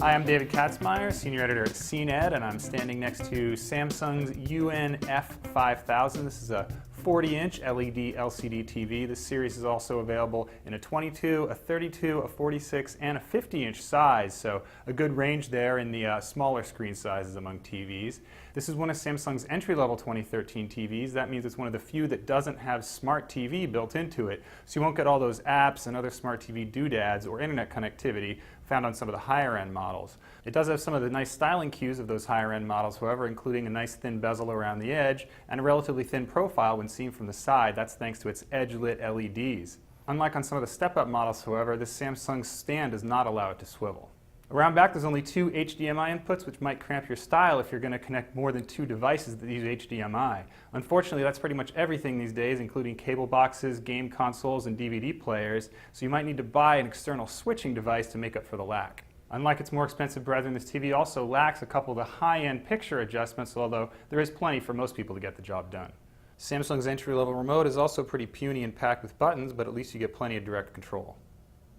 Hi, I'm David Katzmeyer, Senior Editor at cnet, and I'm standing next to Samsung's UNF5000. This is a 40-inch LED LCD TV. This series is also available in a 22, a 32, a 46, and a 50-inch size, so a good range there in the smaller screen sizes among TVs. This is one of Samsung's entry-level 2013 TVs. That means it's one of the few that doesn't have Smart TV built into it, so you won't get all those apps and other Smart TV doodads or internet connectivity found on some of the higher-end models. It does have some of the nice styling cues of those higher-end models, however, including a nice thin bezel around the edge and a relatively thin profile when seen from the side. That's thanks to its edge-lit LEDs. Unlike on some of the step-up models, however, this Samsung stand does not allow it to swivel. Around back there's only two HDMI inputs, which might cramp your style if you're going to connect more than two devices that use HDMI. Unfortunately, that's pretty much everything these days, including cable boxes, game consoles, and DVD players, so you might need to buy an external switching device to make up for the lack. Unlike its more expensive brethren, this TV also lacks a couple of the high-end picture adjustments, although there is plenty for most people to get the job done. Samsung's entry-level remote is also pretty puny and packed with buttons, but at least you get plenty of direct control.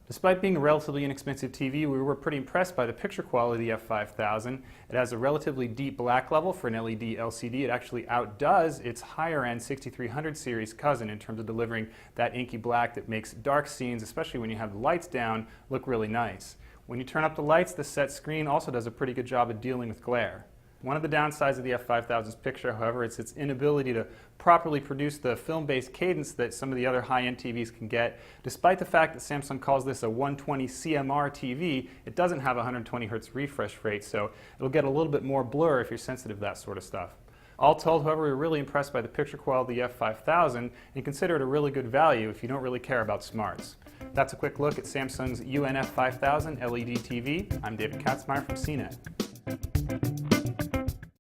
Despite being a relatively inexpensive TV, we were pretty impressed by the picture quality of the F5000. It has a relatively deep black level for an LED LCD. It actually outdoes its higher-end 6300 series cousin in terms of delivering that inky black that makes dark scenes, especially when you have the lights down, look really nice. When you turn up the lights, the set screen also does a pretty good job of dealing with glare. One of the downsides of the F5000's picture, however, is its inability to properly produce the film-based cadence that some of the other high-end TVs can get. Despite the fact that Samsung calls this a 120 CMR TV, it doesn't have a 120 Hz refresh rate, so it'll get a little bit more blur if you're sensitive to that sort of stuff. All told, however, we're really impressed by the picture quality of the F5000 and consider it a really good value if you don't really care about smarts. That's a quick look at Samsung's UNF5000 LED TV. I'm David Katzmeyer from cnet.